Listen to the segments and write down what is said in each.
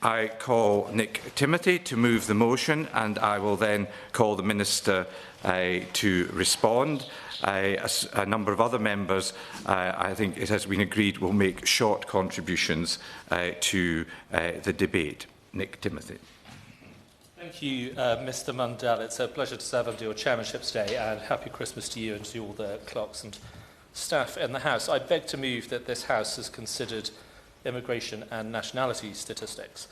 I call Nick Timothy to move the motion, and I will then call the Minister to respond. A number of other members, I think it has been agreed, will make short contributions to the debate. Nick Timothy. Thank you, Mr Mundell. It's a pleasure to serve under your chairmanship today, and happy Christmas to you and to all the clerks and staff in the House. I beg to move that this House has considered immigration and nationality statistics.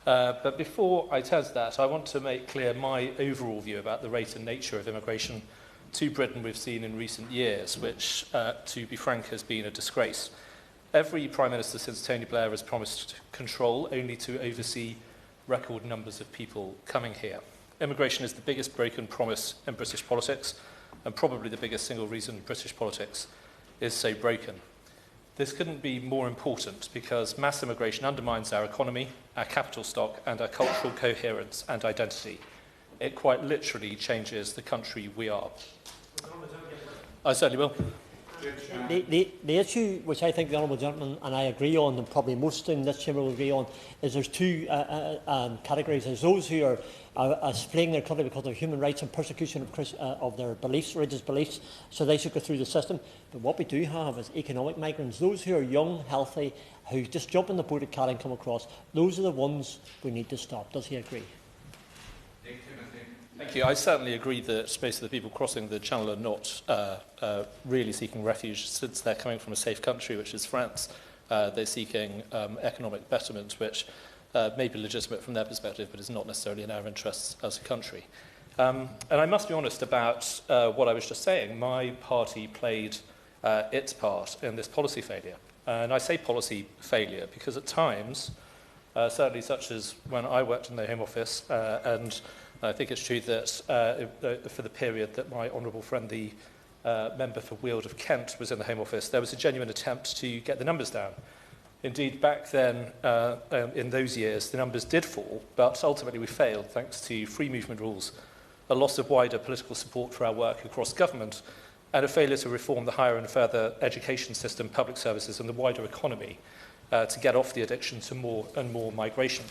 But before I turn to that, I want to make clear my overall view about the rate and nature of immigration to Britain we've seen in recent years, which, to be frank, has been a disgrace. Every Prime Minister since Tony Blair has promised control, only to oversee record numbers of people coming here. Immigration is the biggest broken promise in British politics, and probably the biggest single reason British politics is so broken. This couldn't be more important because mass immigration undermines our economy, our capital stock, and our cultural coherence and identity. It quite literally changes the country we are. I certainly will. The issue which I think the Honourable Gentleman and I agree on, and probably most in this chamber will agree on, is there's two categories. There's those who are fleeing their country because of human rights and persecution of their beliefs, religious beliefs, so they should go through the system. But what we do have is economic migrants, those who are young, healthy, who just jump on the boat at Calais and come across. Those are the ones we need to stop. Does he agree? Thank you. I certainly agree that most of the people crossing the Channel are not really seeking refuge, since they're coming from a safe country, which is France. They're seeking economic betterment, which may be legitimate from their perspective, but is not necessarily in our interests as a country. And I must be honest about what I was just saying. My party played its part in this policy failure. And I say policy failure because at times, certainly such as when I worked in the Home Office, and I think it's true that for the period that my honourable friend, the member for Weald of Kent, was in the Home Office, there was a genuine attempt to get the numbers down. Indeed, back then, in those years, the numbers did fall, but ultimately we failed thanks to free movement rules, a loss of wider political support for our work across government, and a failure to reform the higher and further education system, public services and the wider economy to get off the addiction to more and more migration.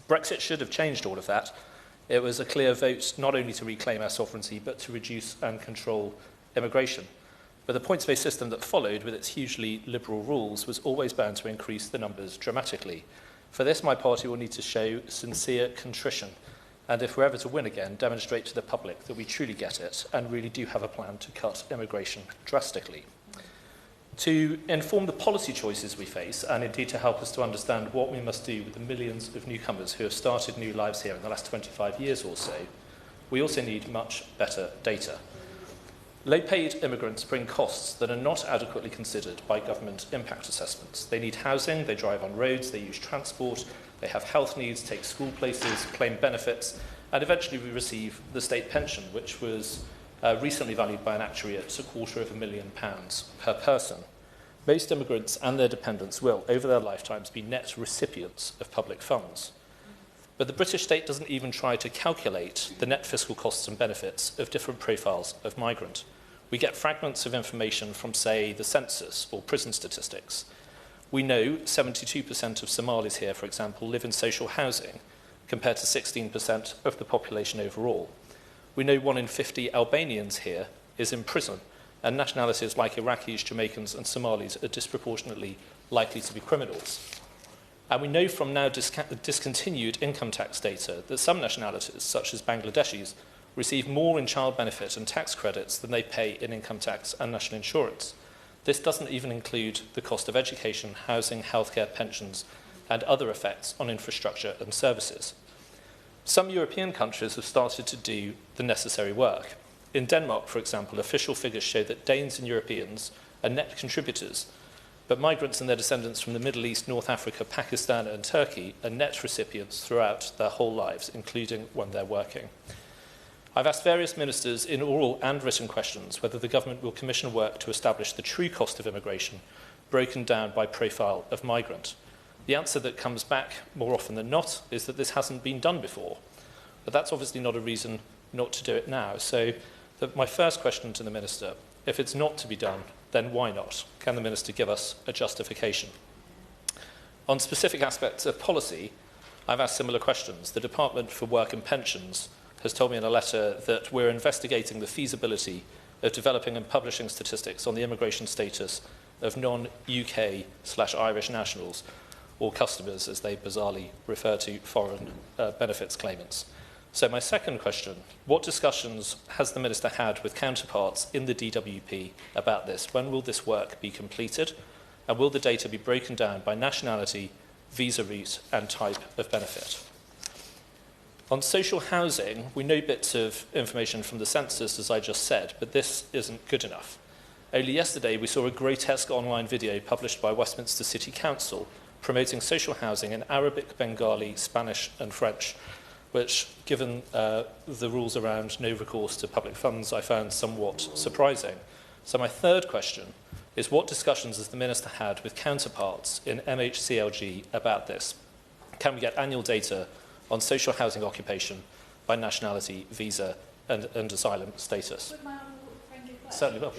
Brexit should have changed all of that. It was a clear vote not only to reclaim our sovereignty, but to reduce and control immigration. But the points-based system that followed, with its hugely liberal rules, was always bound to increase the numbers dramatically. For this, my party will need to show sincere contrition, and if we're ever to win again, demonstrate to the public that we truly get it and really do have a plan to cut immigration drastically. To inform the policy choices we face, and indeed to help us to understand what we must do with the millions of newcomers who have started new lives here in the last 25 years or so, we also need much better data. Low-paid immigrants bring costs that are not adequately considered by government impact assessments. They need housing, they drive on roads, they use transport, they have health needs, take school places, claim benefits, and eventually we receive the state pension, which was recently valued by an actuary at £250,000 per person. Most immigrants and their dependents will, over their lifetimes, be net recipients of public funds. But the British state doesn't even try to calculate the net fiscal costs and benefits of different profiles of migrant. We get fragments of information from, say, the census or prison statistics. We know 72% of Somalis here, for example, live in social housing, compared to 16% of the population overall. We know 1 in 50 Albanians here is in prison, and nationalities like Iraqis, Jamaicans and Somalis are disproportionately likely to be criminals. And we know from now discontinued income tax data that some nationalities, such as Bangladeshis, receive more in child benefit and tax credits than they pay in income tax and national insurance. This doesn't even include the cost of education, housing, healthcare, pensions, and other effects on infrastructure and services. Some European countries have started to do the necessary work. In Denmark, for example, official figures show that Danes and Europeans are net contributors, but migrants and their descendants from the Middle East, North Africa, Pakistan and Turkey are net recipients throughout their whole lives, including when they're working. I've asked various ministers in oral and written questions whether the government will commission work to establish the true cost of immigration, broken down by profile of migrant. The answer that comes back more often than not is that this hasn't been done before. But that's obviously not a reason not to do it now. So my first question to the Minister, if it's not to be done, then why not? Can the Minister give us a justification? On specific aspects of policy, I've asked similar questions. The Department for Work and Pensions has told me in a letter that we're investigating the feasibility of developing and publishing statistics on the immigration status of non-UK/Irish nationals, or customers, as they bizarrely refer to foreign benefits claimants. So my second question, what discussions has the Minister had with counterparts in the DWP about this? When will this work be completed? And will the data be broken down by nationality, visa route and type of benefit? On social housing, we know bits of information from the census, as I just said, but this isn't good enough. Only yesterday, we saw a grotesque online video published by Westminster City Council promoting social housing in Arabic, Bengali, Spanish and French, which, given the rules around no recourse to public funds, I found somewhat surprising. So my third question is, what discussions has the Minister had with counterparts in MHCLG about this? Can we get annual data on social housing occupation by nationality, visa and asylum status? Certainly will.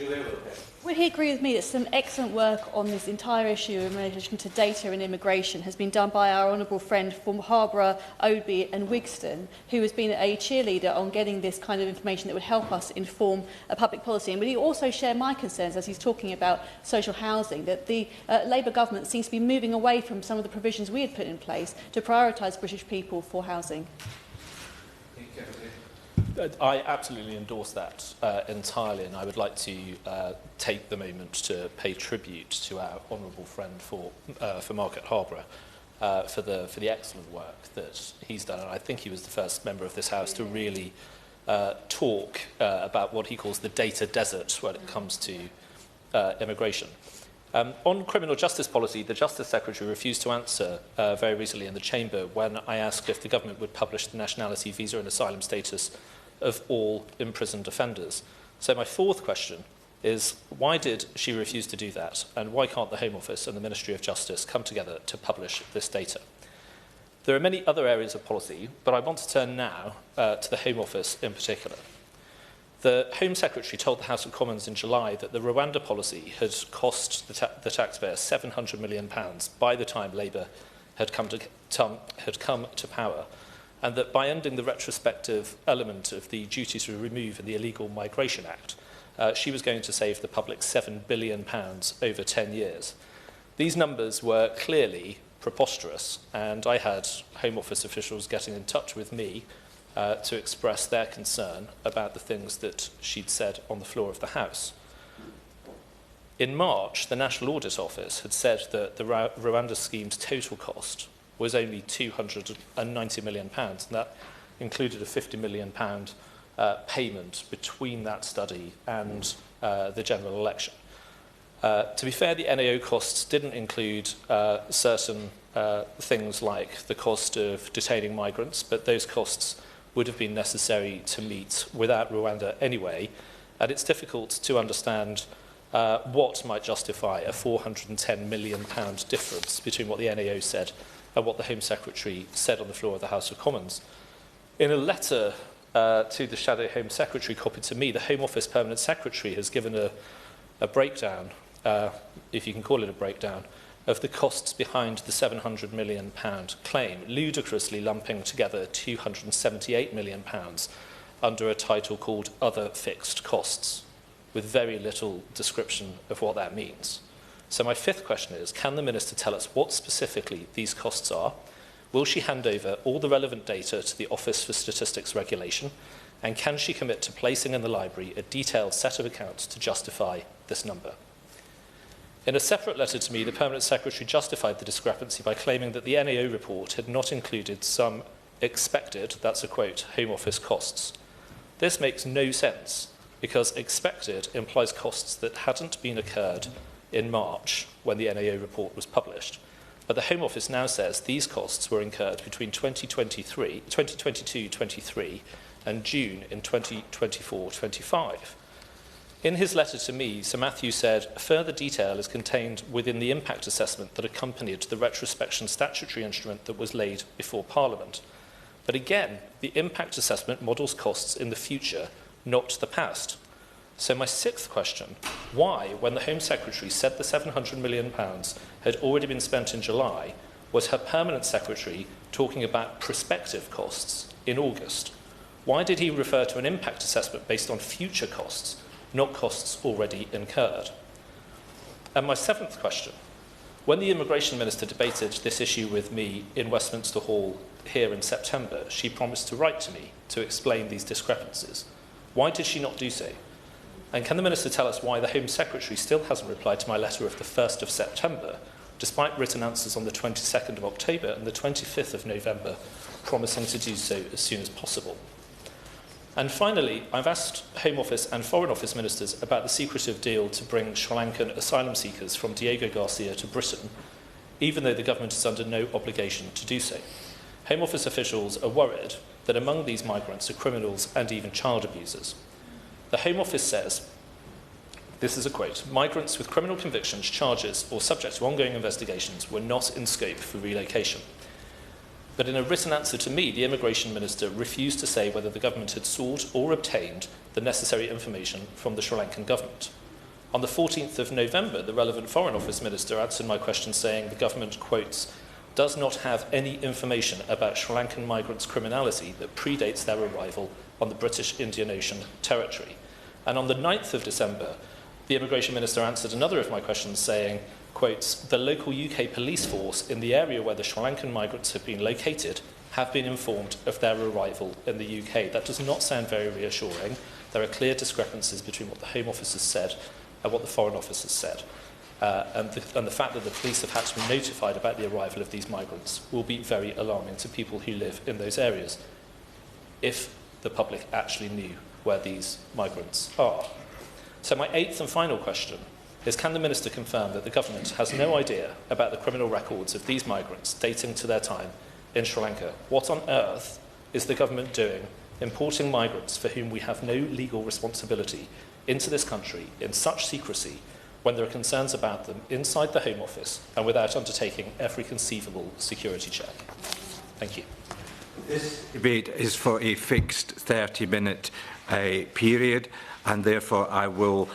Would he agree with me that some excellent work on this entire issue in relation to data and immigration has been done by our honourable friend from Harborough, Oadby and Wigston, who has been a cheerleader on getting this kind of information that would help us inform a public policy? And would he also share my concerns, as he's talking about social housing, that the Labour government seems to be moving away from some of the provisions we had put in place to prioritise British people for housing? I absolutely endorse that entirely, and I would like to take the moment to pay tribute to our honourable friend for Market Harborough for the excellent work that he's done. And I think he was the first member of this House to really talk about what he calls the data desert when it comes to immigration. On criminal justice policy, the Justice Secretary refused to answer very recently in the Chamber when I asked if the government would publish the nationality, visa and asylum status of all imprisoned offenders. So my fourth question is, why did she refuse to do that? And why can't the Home Office and the Ministry of Justice come together to publish this data? There are many other areas of policy, but I want to turn now to the Home Office in particular. The Home Secretary told the House of Commons in July that the Rwanda policy had cost the taxpayer £700 million by the time Labour had come to power, and that by ending the retrospective element of the duty to remove in the Illegal Migration Act, she was going to save the public £7 billion over 10 years. These numbers were clearly preposterous, and I had Home Office officials getting in touch with me to express their concern about the things that she'd said on the floor of the House. In March, the National Audit Office had said that the Rwanda scheme's total cost was only £290 million, and that included a £50 million payment between that study and the general election. To be fair, the NAO costs didn't include certain things like the cost of detaining migrants, but those costs would have been necessary to meet without Rwanda anyway, and it's difficult to understand what might justify a £410 million difference between what the NAO said and what the Home Secretary said on the floor of the House of Commons. In a letter to the Shadow Home Secretary copied to me, the Home Office Permanent Secretary has given a breakdown, if you can call it a breakdown, of the costs behind the £700 million claim, ludicrously lumping together £278 million under a title called Other Fixed Costs, with very little description of what that means. So my fifth question is, can the Minister tell us what specifically these costs are? Will she hand over all the relevant data to the Office for Statistics Regulation? And can she commit to placing in the library a detailed set of accounts to justify this number? In a separate letter to me, the Permanent Secretary justified the discrepancy by claiming that the NAO report had not included some expected, that's a quote, Home Office costs. This makes no sense, because expected implies costs that hadn't been occurred in March when the NAO report was published. But the Home Office now says these costs were incurred between 2022-23 and June in 2024-25. In his letter to me, Sir Matthew said, further detail is contained within the impact assessment that accompanied the retrospection statutory instrument that was laid before Parliament. But again, the impact assessment models costs in the future, not the past. So my sixth question, why, when the Home Secretary said the £700 million had already been spent in July, was her permanent secretary talking about prospective costs in August? Why did he refer to an impact assessment based on future costs, not costs already incurred? And my seventh question, when the Immigration Minister debated this issue with me in Westminster Hall here in September, she promised to write to me to explain these discrepancies. Why did she not do so? And can the Minister tell us why the Home Secretary still hasn't replied to my letter of the 1st of September, despite written answers on the 22nd of October and the 25th of November, promising to do so as soon as possible? And finally, I've asked Home Office and Foreign Office ministers about the secretive deal to bring Sri Lankan asylum seekers from Diego Garcia to Britain, even though the government is under no obligation to do so. Home Office officials are worried that among these migrants are criminals and even child abusers. The Home Office says, this is a quote, migrants with criminal convictions, charges or subject to ongoing investigations were not in scope for relocation. But in a written answer to me, the Immigration Minister refused to say whether the government had sought or obtained the necessary information from the Sri Lankan government. On the 14th of November, the relevant Foreign Office Minister answered my question saying the government, quotes, does not have any information about Sri Lankan migrants' criminality that predates their arrival on the British Indian Ocean territory. And on the 9th of December, the Immigration Minister answered another of my questions saying, quotes, the local UK police force in the area where the Sri Lankan migrants have been located have been informed of their arrival in the UK. That does not sound very reassuring. There are clear discrepancies between what the Home Office has said and what the Foreign Office has said. And the fact that the police have had to be notified about the arrival of these migrants will be very alarming to people who live in those areas, if the public actually knew where these migrants are. So my eighth and final question is, can the Minister confirm that the government has no idea about the criminal records of these migrants dating to their time in Sri Lanka? What on earth is the government doing importing migrants for whom we have no legal responsibility into this country in such secrecy when there are concerns about them inside the Home Office and without undertaking every conceivable security check? Thank you. This debate is for a fixed 30-minute period, and therefore I will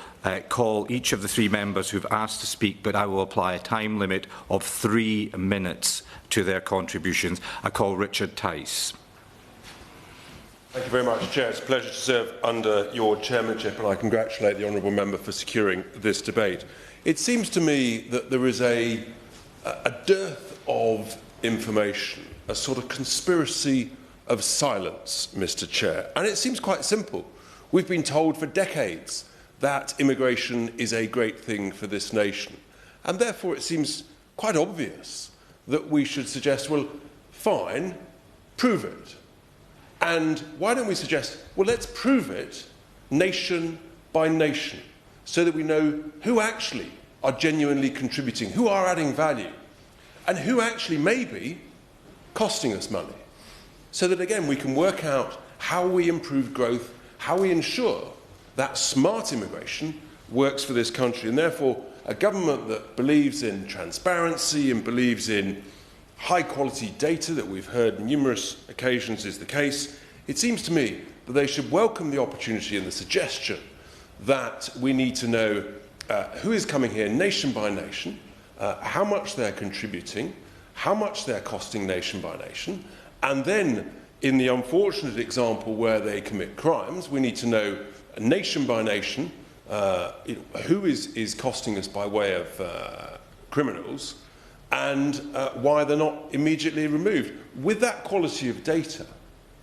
call each of the three members who have asked to speak, but I will apply a time limit of 3 minutes to their contributions. I call Richard Tice. Thank you very much, Chair. It's a pleasure to serve under your chairmanship, and I congratulate the honourable member for securing this debate. It seems to me that there is a dearth of information, a sort of conspiracy of silence, Mr. Chair. And it seems quite simple. We've been told for decades that immigration is a great thing for this nation. And therefore it seems quite obvious that we should suggest, well, fine, prove it. And why don't we suggest, well, let's prove it nation by nation, so that we know who actually are genuinely contributing, who are adding value, and who actually may be costing us money. So that, again, we can work out how we improve growth, how we ensure that smart immigration works for this country. And therefore, a government that believes in transparency and believes in high-quality data, that we've heard on numerous occasions is the case, it seems to me that they should welcome the opportunity and the suggestion that we need to know who is coming here nation by nation, how much they're contributing, how much they're costing nation by nation, and then, in the unfortunate example where they commit crimes, we need to know nation by nation who is costing us by way of criminals, and why they're not immediately removed. With that quality of data,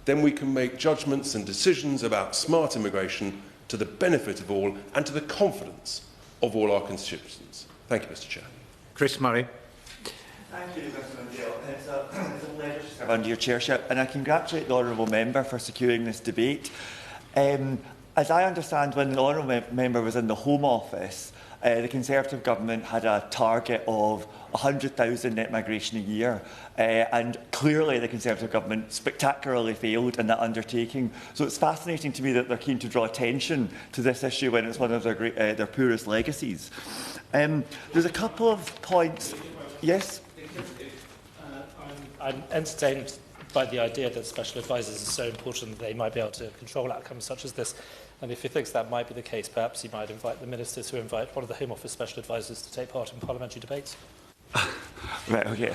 then we can make judgments and decisions about smart immigration to the benefit of all and to the confidence of all our constituents. Thank you, Mr. Chair. Chris Murray. Thank you, Mr. Mundell. It's a pleasure to serve under your chairship, and I congratulate the honourable member for securing this debate. As I understand, when the honourable member was in the Home Office, the Conservative government had a target of 100,000 net migration a year, and clearly the Conservative government spectacularly failed in that undertaking. So it's fascinating to me that they're keen to draw attention to this issue when it's one of their poorest legacies. There's a couple of points. Yes? I'm entertained by the idea that special advisers are so important that they might be able to control outcomes such as this. And if he thinks that might be the case, perhaps he might invite the minister to invite one of the Home Office special advisers to take part in parliamentary debates. Right, okay.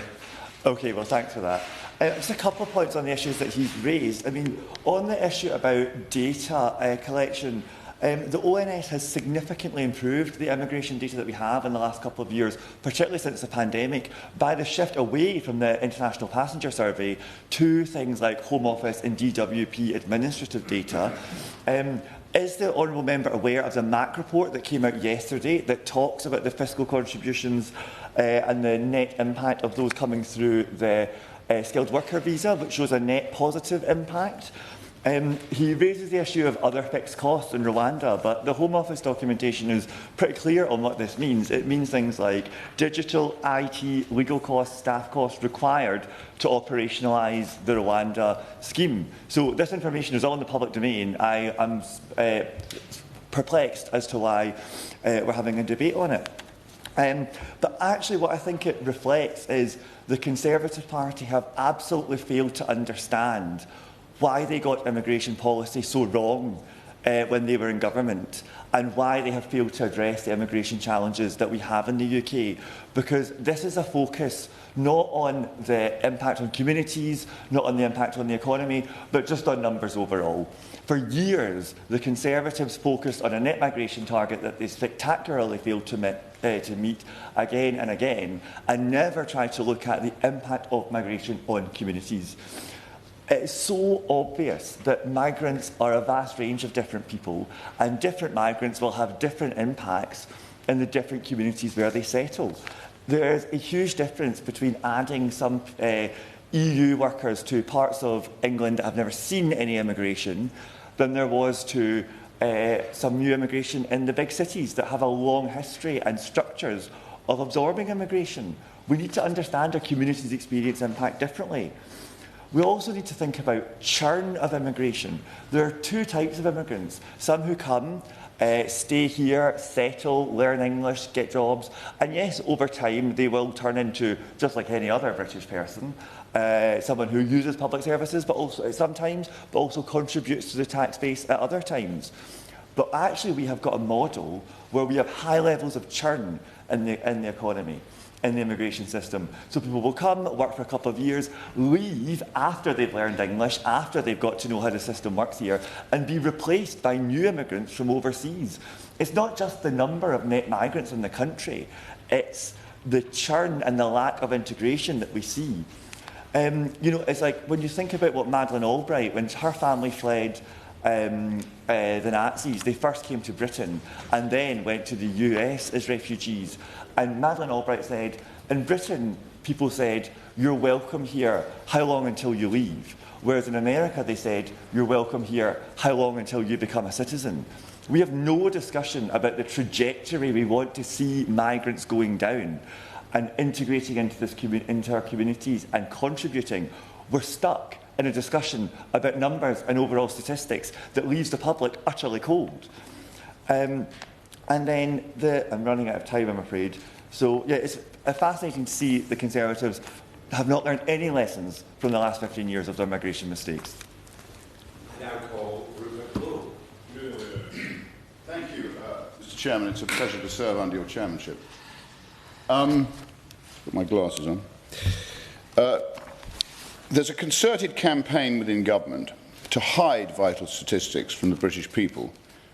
Okay, well, thanks for that. Just a couple of points on the issues that he's raised. I mean, on the issue about data collection, the ONS has significantly improved the immigration data that we have in the last couple of years, particularly since the pandemic, by the shift away from the International Passenger Survey to things like Home Office and DWP administrative data. Is the Honourable Member aware of the MAC report that came out yesterday that talks about the fiscal contributions and the net impact of those coming through the skilled worker visa, which shows a net positive impact? He raises the issue of other fixed costs in Rwanda, but the Home Office documentation is pretty clear on what this means. It means things like digital, IT, legal costs, staff costs required to operationalise the Rwanda scheme. So this information is all in the public domain. I am perplexed as to why we're having a debate on it. But actually what I think it reflects is the Conservative Party have absolutely failed to understand why they got immigration policy so wrong when they were in government, and why they have failed to address the immigration challenges that we have in the UK. Because this is a focus not on the impact on communities, not on the impact on the economy, but just on numbers overall. For years, the Conservatives focused on a net migration target that they spectacularly failed to meet again and again, and never tried to look at the impact of migration on communities. It's so obvious that migrants are a vast range of different people, and different migrants will have different impacts in the different communities where they settle. There is a huge difference between adding some EU workers to parts of England that have never seen any immigration than there was to some new immigration in the big cities that have a long history and structures of absorbing immigration. We need to understand our communities' experience impact differently. We also need to think about churn of immigration. There are two types of immigrants. Some who come, stay here, settle, learn English, get jobs, and yes, over time they will turn into, just like any other British person, someone who uses public services but also sometimes, but also contributes to the tax base at other times. But actually we have got a model where we have high levels of churn in the economy, in the immigration system. So people will come, work for a couple of years, leave after they've learned English, after they've got to know how the system works here, and be replaced by new immigrants from overseas. It's not just the number of net migrants in the country, it's the churn and the lack of integration that we see. You know, it's like when you think about what Madeleine Albright, when her family fled the Nazis, they first came to Britain and then went to the US as refugees. And Madeleine Albright said, in Britain, people said, you're welcome here, how long until you leave? Whereas in America, they said, you're welcome here, how long until you become a citizen? We have no discussion about the trajectory we want to see migrants going down and integrating into our communities and contributing. We're stuck in a discussion about numbers and overall statistics that leaves the public utterly cold. And then I'm running out of time, I'm afraid. So yeah, it's fascinating to see the Conservatives have not learned any lessons from the last 15 years of their migration mistakes. I now call Rupert Lowe. Thank you, Mr. Chairman. It's a pleasure to serve under your chairmanship. Put my glasses on. There's a concerted campaign within government to hide vital statistics from the British people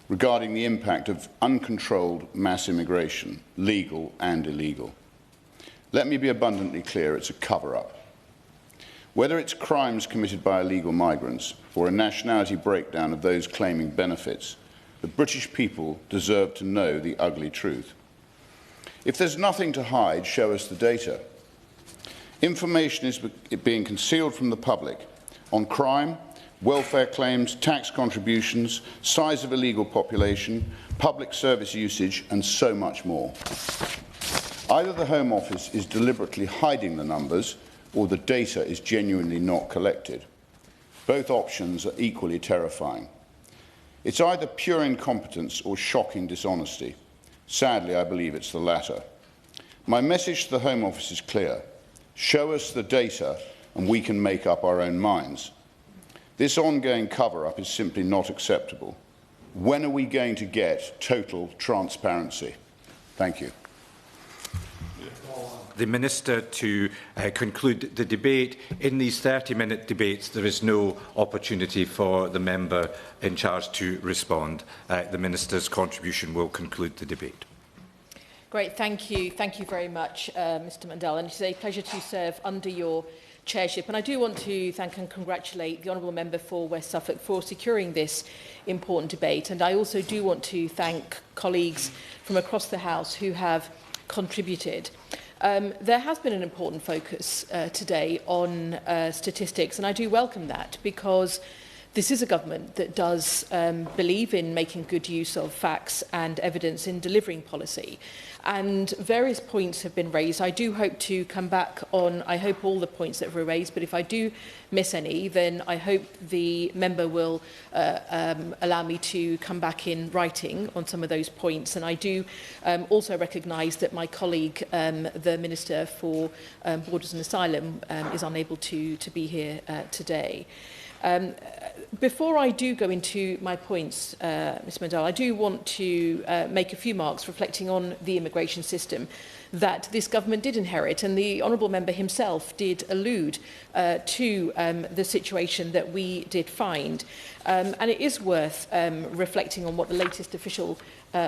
regarding the impact of uncontrolled mass immigration, legal and illegal. Let me be abundantly clear, it's a cover-up. Whether it's crimes committed by illegal migrants or a nationality breakdown of those claiming benefits, the British people deserve to know the ugly truth. If there's nothing to hide, show us the data. Information is being concealed from the public on crime, welfare claims, tax contributions, size of illegal population, public service usage, and so much more. Either the Home Office is deliberately hiding the numbers, or the data is genuinely not collected. Both options are equally terrifying. It's either pure incompetence or shocking dishonesty. Sadly, I believe it's the latter. My message to the Home Office is clear. Show us the data and we can make up our own minds. This ongoing cover-up is simply not acceptable. When are we going to get total transparency? Thank you. the Minister to conclude the debate. In these 30-minute debates, there is no opportunity for the member in charge to respond. The Minister's contribution will conclude the debate. Great, thank you. Thank you very much, Mr Mandel. And it is a pleasure to serve under your chairship. And I do want to thank and congratulate the Honourable Member for West Suffolk for securing this important debate. And I also do want to thank colleagues from across the House who have contributed. There has been an important focus today on statistics, and I do welcome that, because this is a government that does believe in making good use of facts and evidence in delivering policy. And various points have been raised. I do hope to come back on, I hope, all the points that were raised, but if I do miss any, then I hope the member will allow me to come back in writing on some of those points. And I do also recognise that my colleague, the Minister for Borders and Asylum, is unable to be here today. Before I do go into my points, Ms Mandel, I do want to make a few marks reflecting on the immigration system that this government did inherit, and the Honourable Member himself did allude to the situation that we did find. And it is worth reflecting on what the latest official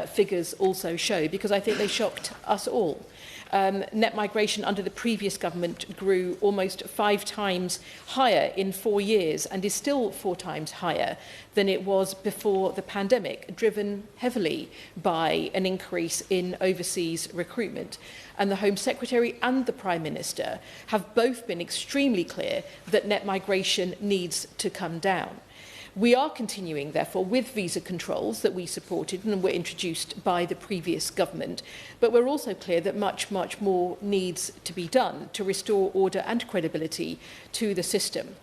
figures also show, because I think they shocked us all. Net migration under the previous government grew almost 5 times higher in 4 years and is still 4 times higher than it was before the pandemic, driven heavily by an increase in overseas recruitment. And the Home Secretary and the Prime Minister have both been extremely clear that net migration needs to come down. We are continuing, therefore, with visa controls that we supported and were introduced by the previous government, but we're also clear that much, much more needs to be done to restore order and credibility to the system.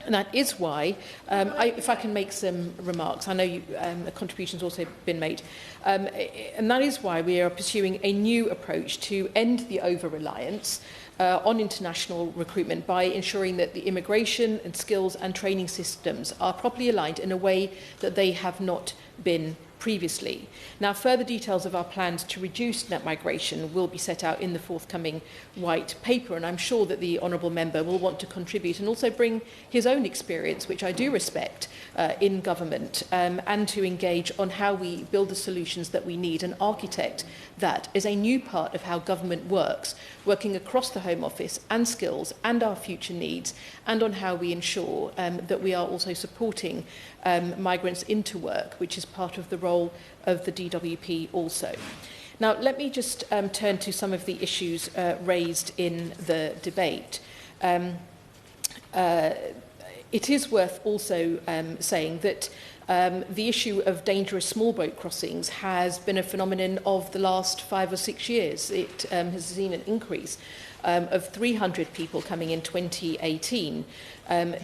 And that is why, if I can make some remarks, I know a contribution's also been made, and that is why we are pursuing a new approach to end the over-reliance on international recruitment by ensuring that the immigration and skills and training systems are properly aligned in a way that they have not been previously. Now, further details of our plans to reduce net migration will be set out in the forthcoming white paper, and I'm sure that the Honourable Member will want to contribute and also bring his own experience, which I do respect, in government, and to engage on how we build the solutions that we need and architect that as a new part of how government works, working across the Home Office and skills and our future needs, and on how we ensure that we are also supporting migrants into work, which is part of the role of the DWP also. Now, let me just turn to some of the issues raised in the debate. It is worth also saying that the issue of dangerous small boat crossings has been a phenomenon of the last 5 or 6 years. It has seen an increase of 300 people coming in 2018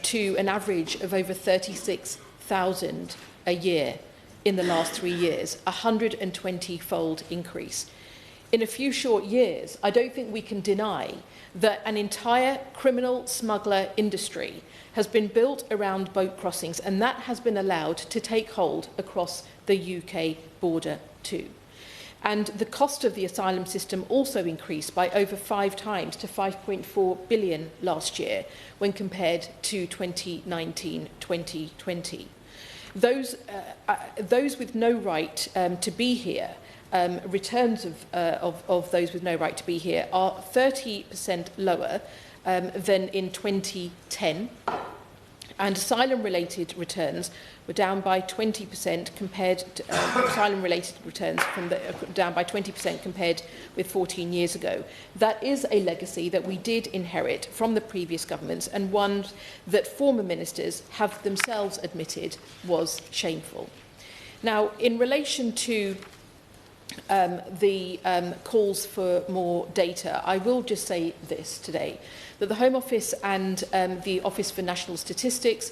to an average of over 36,000 a year in the last 3 years, a 120-fold increase. In a few short years, I don't think we can deny that an entire criminal smuggler industry has been built around boat crossings, and that has been allowed to take hold across the UK border too. And the cost of the asylum system also increased by over 5 times to 5.4 billion last year when compared to 2019-2020. Those with no right to be here, returns of those with no right to be here are 30% lower than in 2010, and asylum-related returns were down by 20% compared to asylum-related returns down by 20% compared with 14 years ago. That is a legacy that we did inherit from the previous governments, and one that former ministers have themselves admitted was shameful. Now, in relation to the calls for more data, I will just say this today, that the Home Office and the Office for National Statistics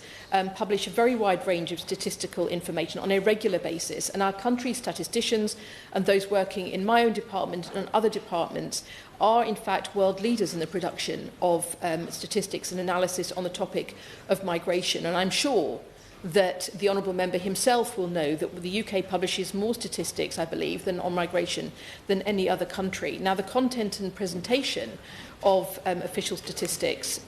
publish a very wide range of statistical information on a regular basis, and our country's statisticians and those working in my own department and other departments are in fact world leaders in the production of statistics and analysis on the topic of migration, and I'm sure that the honourable member himself will know that the UK publishes more statistics, I believe, on migration than any other country. Now, the content and presentation of official statistics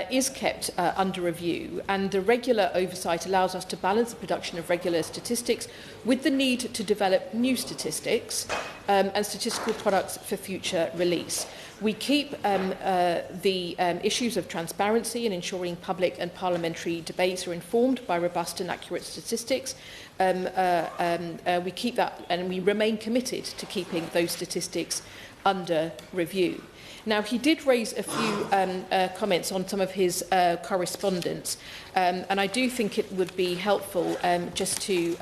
is kept under review, and the regular oversight allows us to balance the production of regular statistics with the need to develop new statistics and statistical products for future release. We keep the issues of transparency and ensuring public and parliamentary debates are informed by robust and accurate statistics. We keep that, and we remain committed to keeping those statistics under review. Now, he did raise a few comments on some of his correspondence, and I do think it would be helpful just to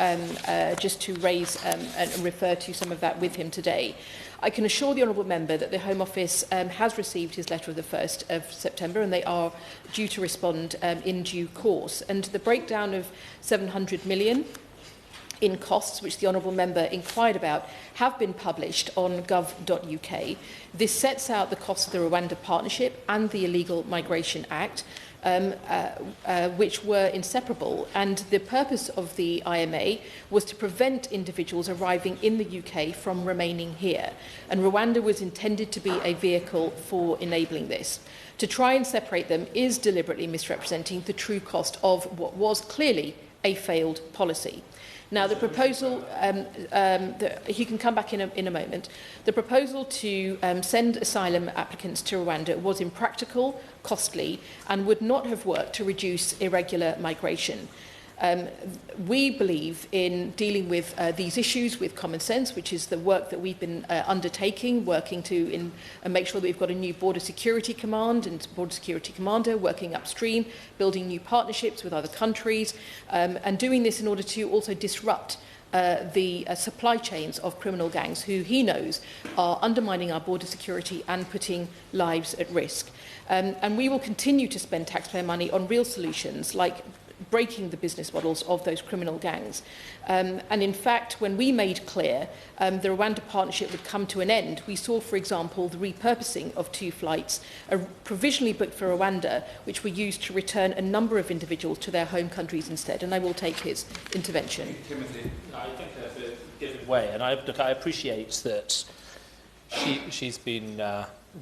raise and refer to some of that with him today. I can assure the honourable member that the Home Office has received his letter of the 1st of September, and they are due to respond in due course. And the breakdown of 700 million in costs, which the honourable member inquired about, have been published on gov.uk. This sets out the costs of the Rwanda Partnership and the Illegal Migration Act, which were inseparable, and the purpose of the IMA was to prevent individuals arriving in the UK from remaining here, and Rwanda was intended to be a vehicle for enabling this. To try and separate them is deliberately misrepresenting the true cost of what was clearly a failed policy. Now, the proposal, he can come back in a moment, the proposal to send asylum applicants to Rwanda was impractical, costly, and would not have worked to reduce irregular migration. We believe in dealing with these issues with common sense, which is the work that we've been undertaking, working to make sure that we've got a new border security command and border security commander working upstream, building new partnerships with other countries, and doing this in order to also disrupt the supply chains of criminal gangs who he knows are undermining our border security and putting lives at risk. And we will continue to spend taxpayer money on real solutions like breaking the business models of those criminal gangs. And in fact, when we made clear the Rwanda partnership would come to an end, we saw, for example, the repurposing of 2 flights provisionally booked for Rwanda, which were used to return a number of individuals to their home countries instead. And I will take his intervention. Timothy, I think that's a given way, and I appreciate that she's been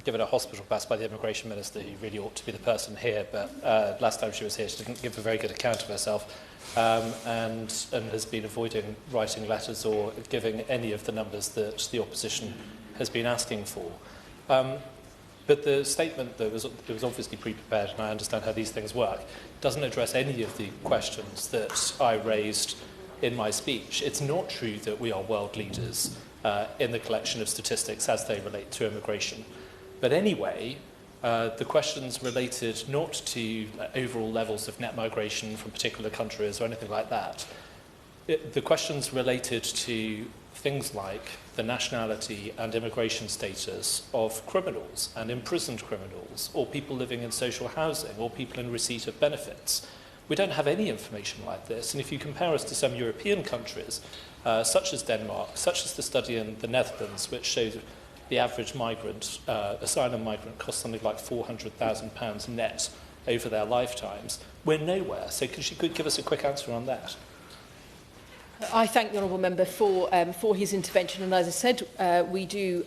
given a hospital pass by the Immigration Minister, who really ought to be the person here, but last time she was here she didn't give a very good account of herself, and has been avoiding writing letters or giving any of the numbers that the opposition has been asking for. But the statement that was obviously pre-prepared, and I understand how these things work, doesn't address any of the questions that I raised in my speech. It's not true that we are world leaders in the collection of statistics as they relate to immigration. But anyway, the questions related not to overall levels of net migration from particular countries or anything like that. The questions related to things like the nationality and immigration status of criminals and imprisoned criminals, or people living in social housing, or people in receipt of benefits. We don't have any information like this, and if you compare us to some European countries, such as Denmark, such as the study in the Netherlands, which shows the average migrant, asylum migrant, costs something like £400,000 net over their lifetimes, we're nowhere. So could you give us a quick answer on that? I thank the honourable member for his intervention, and as I said, we do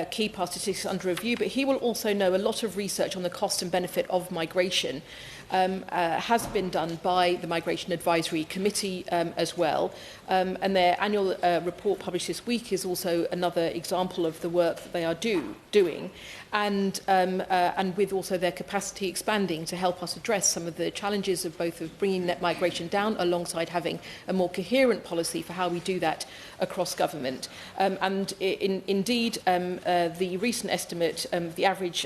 keep our statistics under review, but he will also know a lot of research on the cost and benefit of migration has been done by the Migration Advisory Committee as well, and their annual report published this week is also another example of the work that they are doing, and with also their capacity expanding to help us address some of the challenges of both of bringing net migration down alongside having a more coherent policy for how we do that across government. Indeed, the recent estimate, the average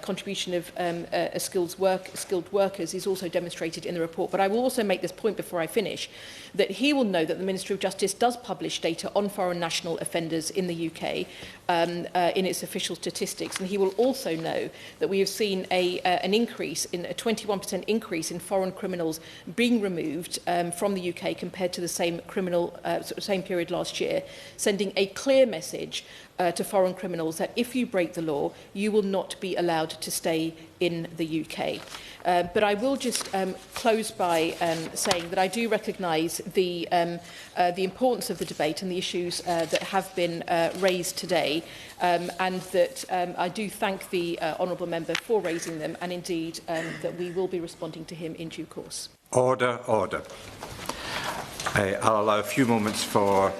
contribution of skilled workers is also demonstrated in the report. But I will also make this point before I finish, that he will know that the Ministry of Justice does publish data on foreign national offenders in the UK in its official statistics, and he will also know that we have seen an increase, in a 21% increase in foreign criminals being removed from the UK UK compared to the same same period last year, sending a clear message to foreign criminals that if you break the law, you will not be allowed to stay in the UK. But I will just close by saying that I do recognise the importance of the debate and the issues that have been raised today, and that I do thank the honourable member for raising them, and indeed that we will be responding to him in due course. Order, order. I'll allow a few moments for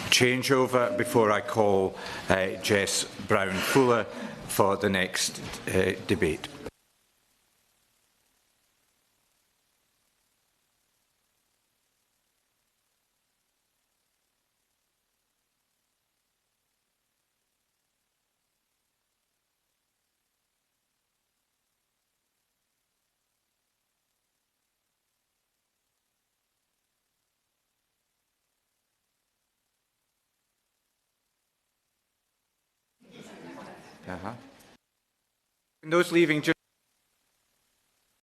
changeover before I call Jess Brown-Fuller for the next debate. Those leaving